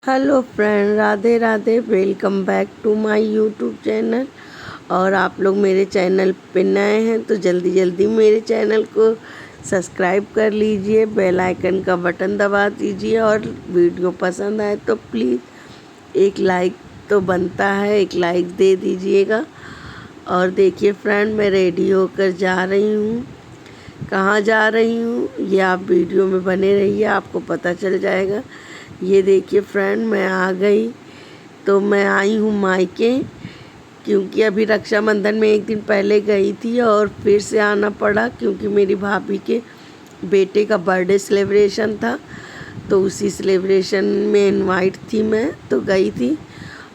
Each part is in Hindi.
Hello friend, Radhe Radhe. Welcome back to my YouTube channel. और आप लोग मेरे चैनल पे नए हैं तो जल्दी जल्दी मेरे चैनल को सब्सक्राइब कर लीजिए, बेल आइकन का बटन दबा दीजिए और वीडियो पसंद आए तो प्लीज़ एक लाइक तो बनता है, एक लाइक दे दीजिएगा। और देखिए फ्रेंड, मैं रेडी होकर जा रही हूँ। कहाँ जा रही हूँ ये आप वीडियो में बने रहिए, आपको पता चल जाएगा। ये देखिए फ्रेंड, मैं आ गई। तो मैं आई हूँ मायके, क्योंकि अभी रक्षाबंधन में एक दिन पहले गई थी और फिर से आना पड़ा, क्योंकि मेरी भाभी के बेटे का बर्थडे सेलिब्रेशन था। तो उसी सेलिब्रेशन में इनवाइट थी मैं, तो गई थी।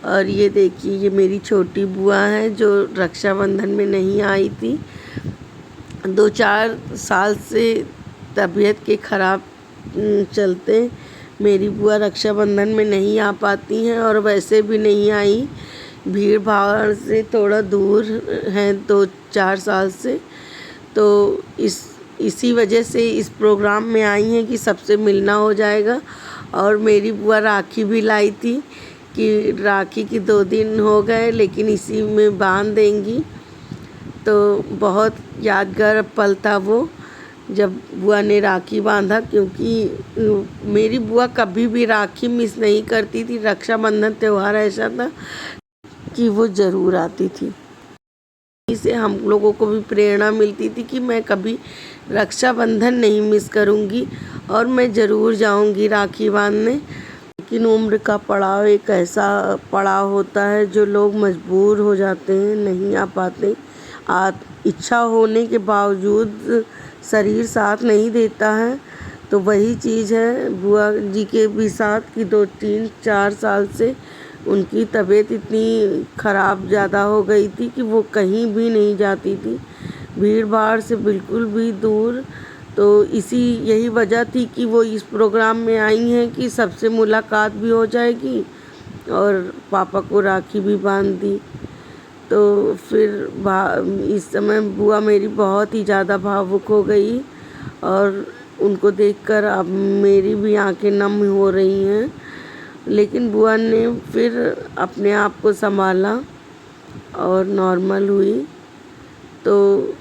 और ये देखिए, ये मेरी छोटी बुआ है जो रक्षाबंधन में नहीं आई थी। 2-4 साल से तबीयत के ख़राब चलते मेरी बुआ रक्षाबंधन में नहीं आ पाती हैं, और वैसे भी नहीं आई। भीड़ भाड़ से थोड़ा दूर हैं 2-4 साल से। तो इसी वजह से इस प्रोग्राम में आई हैं कि सबसे मिलना हो जाएगा। और मेरी बुआ राखी भी लाई थी कि राखी की 2 दिन हो गए, लेकिन इसी में बांध देंगी। तो बहुत यादगार पल था वो, जब बुआ ने राखी बांधा, क्योंकि मेरी बुआ कभी भी राखी मिस नहीं करती थी। रक्षाबंधन त्यौहार ऐसा था कि वो ज़रूर आती थी। इससे हम लोगों को भी प्रेरणा मिलती थी कि मैं कभी रक्षाबंधन नहीं मिस करूंगी और मैं ज़रूर जाऊंगी राखी बांधने। लेकिन उम्र का पड़ाव एक ऐसा पड़ाव होता है जो लोग मजबूर हो जाते हैं, नहीं आ पाते। इच्छा होने के बावजूद शरीर साथ नहीं देता है। तो वही चीज़ है बुआ जी के भी साथ कि 2-3-4 साल से उनकी तबीयत इतनी ख़राब ज़्यादा हो गई थी कि वो कहीं भी नहीं जाती थी, भीड़ भाड़ से बिल्कुल भी दूर। तो यही वजह थी कि वो इस प्रोग्राम में आई हैं कि सबसे मुलाकात भी हो जाएगी और पापा को राखी भी बांध दी। तो फिर इस समय बुआ मेरी बहुत ही ज़्यादा भावुक हो गई, और उनको देखकर अब मेरी भी आंखें नम हो रही हैं। लेकिन बुआ ने फिर अपने आप को संभाला और नॉर्मल हुई। तो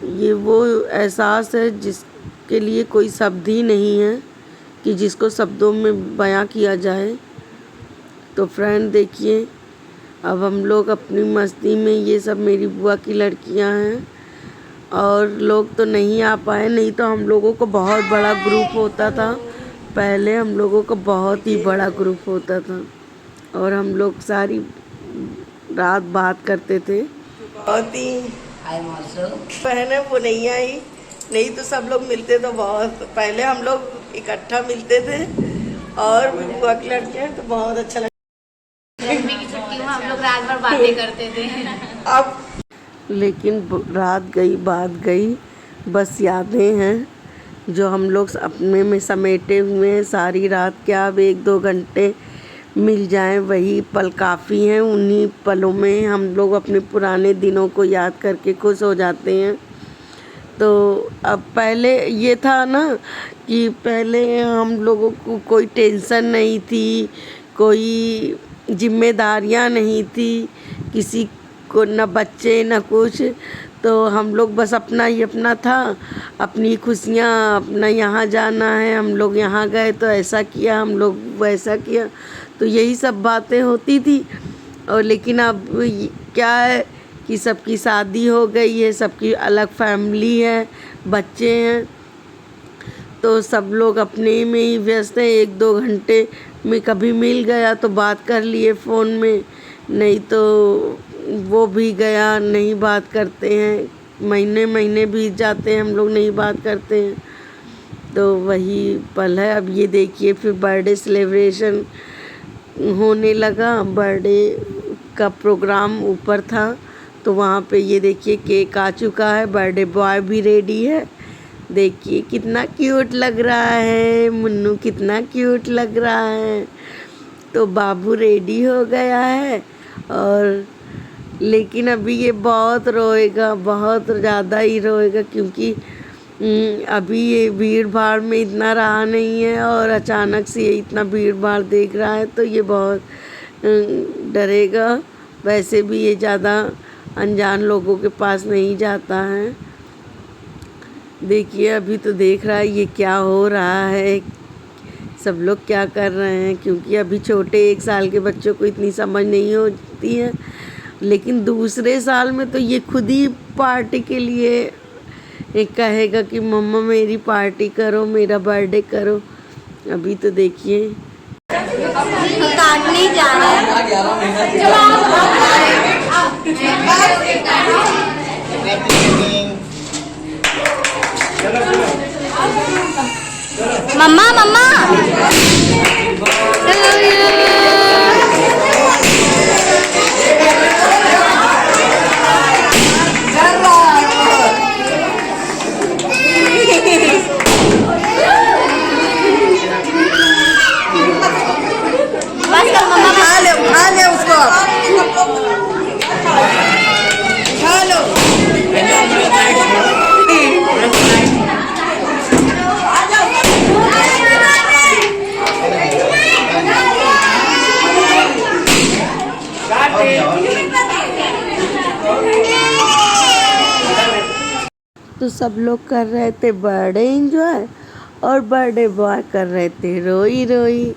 ये वो एहसास है जिसके लिए कोई शब्द ही नहीं है कि जिसको शब्दों में बयां किया जाए। तो फ्रेंड देखिए, अब हम लोग अपनी मस्ती में, ये सब मेरी बुआ की लड़कियां हैं और लोग तो नहीं आ पाए, नहीं तो हम लोगों को बहुत बड़ा ग्रुप होता था। पहले हम लोगों का बहुत ही बड़ा ग्रुप होता था और हम लोग सारी रात बात करते थे। बहुत ही पहले वो नहीं आई, नहीं तो सब लोग मिलते तो बहुत पहले हम लोग इकट्ठा मिलते थे। और बुआ की लड़कियां तो बहुत अच्छा लगता। गर्मी की छुट्टी में हम लोग रात भर बातें करते थे। अब लेकिन रात गई बात गई, बस यादें हैं जो हम लोग अपने में समेटे हुए हैं। सारी रात क्या, अब 1-2 घंटे मिल जाएं वही पल काफ़ी हैं। उन्हीं पलों में हम लोग अपने पुराने दिनों को याद करके खुश हो जाते हैं। तो अब पहले ये था ना कि पहले हम लोगों को कोई टेंशन नहीं थी, कोई जिम्मेदारियां नहीं थी, किसी को न बच्चे न कुछ। तो हम लोग बस अपना ही अपना था, अपनी खुशियाँ, अपना यहाँ जाना है, हम लोग यहाँ गए तो ऐसा किया, हम लोग वैसा किया। तो यही सब बातें होती थी। और लेकिन अब क्या है कि सबकी शादी हो गई है, सबकी अलग फैमिली है, बच्चे हैं। तो सब लोग अपने में ही व्यस्त हैं। 1-2 घंटे में कभी मिल गया तो बात कर लिए फ़ोन में, नहीं तो वो भी गया, नहीं बात करते हैं। महीने महीने बीत जाते हैं, हम लोग नहीं बात करते हैं। तो वही पल है। अब ये देखिए, फिर बर्थडे सेलिब्रेशन होने लगा। बर्थडे का प्रोग्राम ऊपर था, तो वहाँ पे ये देखिए केक आ चुका है, बर्थडे बॉय भी रेडी है। देखिए कितना क्यूट लग रहा है, मुन्नू कितना क्यूट लग रहा है। तो बाबू रेडी हो गया है। और लेकिन अभी ये बहुत रोएगा, बहुत ज़्यादा ही रोएगा, क्योंकि अभी ये भीड़ भाड़ में इतना रहा नहीं है और अचानक से ये इतना भीड़ भाड़ देख रहा है तो ये बहुत डरेगा। वैसे भी ये ज़्यादा अनजान लोगों के पास नहीं जाता है। देखिए अभी तो देख रहा है ये क्या हो रहा है, सब लोग क्या कर रहे हैं, क्योंकि अभी छोटे 1 साल के बच्चों को इतनी समझ नहीं होती है। लेकिन दूसरे साल में तो ये खुद ही पार्टी के लिए एक कहेगा कि मम्मा मेरी पार्टी करो, मेरा बर्थडे करो। अभी तो देखिए काटने जा रहा है। मम्मा मम्मा खा ले उसको खा लो। तो सब लोग कर रहे थे बर्थडे एंजॉय और बर्थडे बॉय कर रहे थे रोई रोई।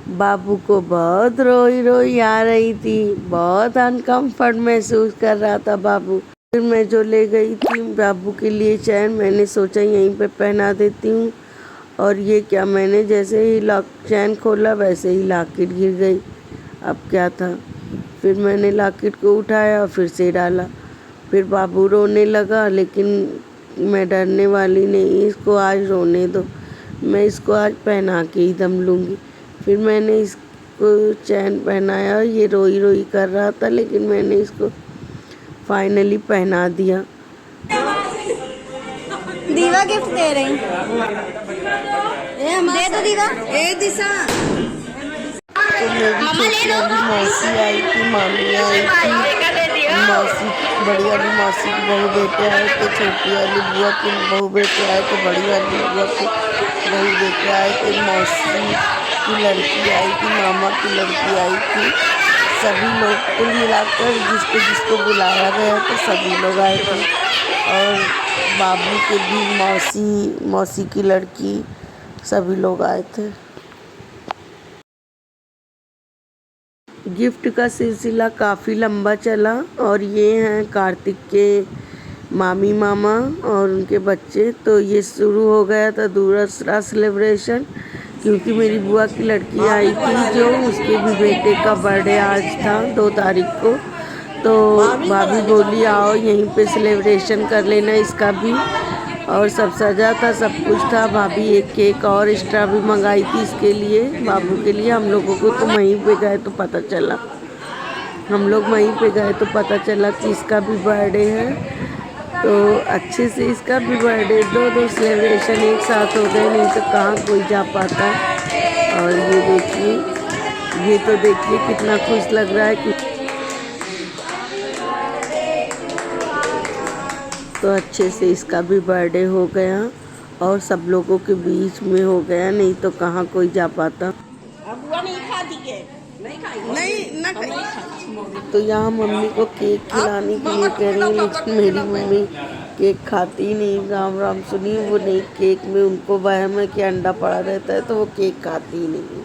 बाबू को बहुत रोई रोई आ रही थी, बहुत अनकम्फर्ट महसूस कर रहा था बाबू। फिर मैं जो ले गई थी बाबू के लिए चैन, मैंने सोचा यहीं पे पहना देती हूँ। और ये क्या, मैंने जैसे ही चैन खोला वैसे ही लॉकेट गिर गई। अब क्या था, फिर मैंने लॉकेट को उठाया और फिर से डाला। फिर बाबू रोने लगा, लेकिन मैं डरने वाली नहीं, इसको आज रोने दो, मैं इसको आज पहना के ही दम लूँगी। फिर मैंने इसको चैन पहनाया। ये रोई रोई कर रहा था, लेकिन मैंने इसको फाइनली पहना दिया। दीवा गिफ्ट दे रही दे दो दीवा। ए दिशा तो मेरी छोटी वाली मौसी आई थी, मामी आई थी, मौसी बड़ी वाली मौसी की बहू बेटे आए थे, छोटी वाली बुआ की बहू बेटे आए थे, बड़ी वाली बुआ की बहू बेटे आए थे, मौसी की लड़की आई थी, मामा की लड़की आई थी। सभी लोग कुल मिलाकर जिसको जिसको बुलाया गया था सभी लोग आए थे। और बाबू के भी मौसी की लड़की सभी लोग आए थे। गिफ्ट का सिलसिला काफ़ी लंबा चला और ये हैं कार्तिक के मामी मामा और उनके बच्चे। तो ये शुरू हो गया था दूसरा सेलिब्रेशन, क्योंकि मेरी बुआ की लड़की आई थी जो उसके भी बेटे का बर्थडे आज था 2 तारीख को। तो भाभी बोली आओ यहीं पे सेलिब्रेशन कर लेना इसका भी, और सब सजा था, सब कुछ था। भाभी एक केक और एक्स्ट्रा भी मंगाई थी इसके लिए, बाबू के लिए। हम लोगों को तो वहीं पे गए तो पता चला, हम लोग वहीं पे गए तो पता चला कि इसका भी बर्थडे है। तो अच्छे से इसका भी बर्थडे, 2 सेलिब्रेशन एक साथ हो गए, नहीं तो कहाँ कोई जा पाता। और ये देखिए, ये तो देखिए कितना खुश लग रहा है कि तो अच्छे से इसका भी बर्थडे हो गया और सब लोगों के बीच में हो गया, नहीं तो कहाँ कोई जा पाता। तो यहाँ मम्मी को केक खिलाने के लिए कह रही है, लेकिन मेरी मम्मी केक खाती नहीं। राम राम सुनिए, वो नहीं, केक में उनको वहम है कि अंडा पड़ा रहता है तो वो केक खाती नहीं।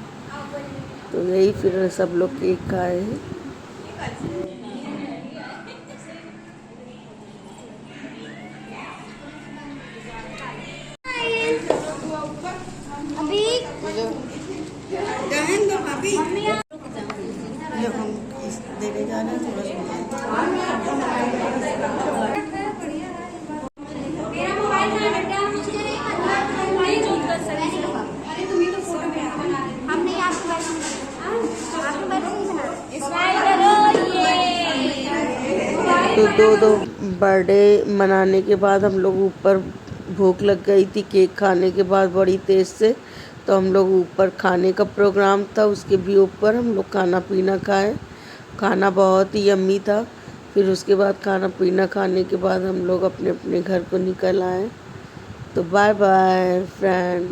तो यही फिर सब लोग केक खाए हैं। हम देने जा रहे हैं तो दो बर्थडे मनाने के बाद हम लोग ऊपर, भूख लग गई थी केक खाने के बाद बड़ी तेज़ से, तो हम लोग ऊपर खाने का प्रोग्राम था, उसके भी ऊपर हम लोग खाना पीना खाए। खाना बहुत ही यम्मी था। फिर उसके बाद खाना पीना खाने के बाद हम लोग अपने अपने घर को निकल आए। तो बाय बाय फ्रेंड।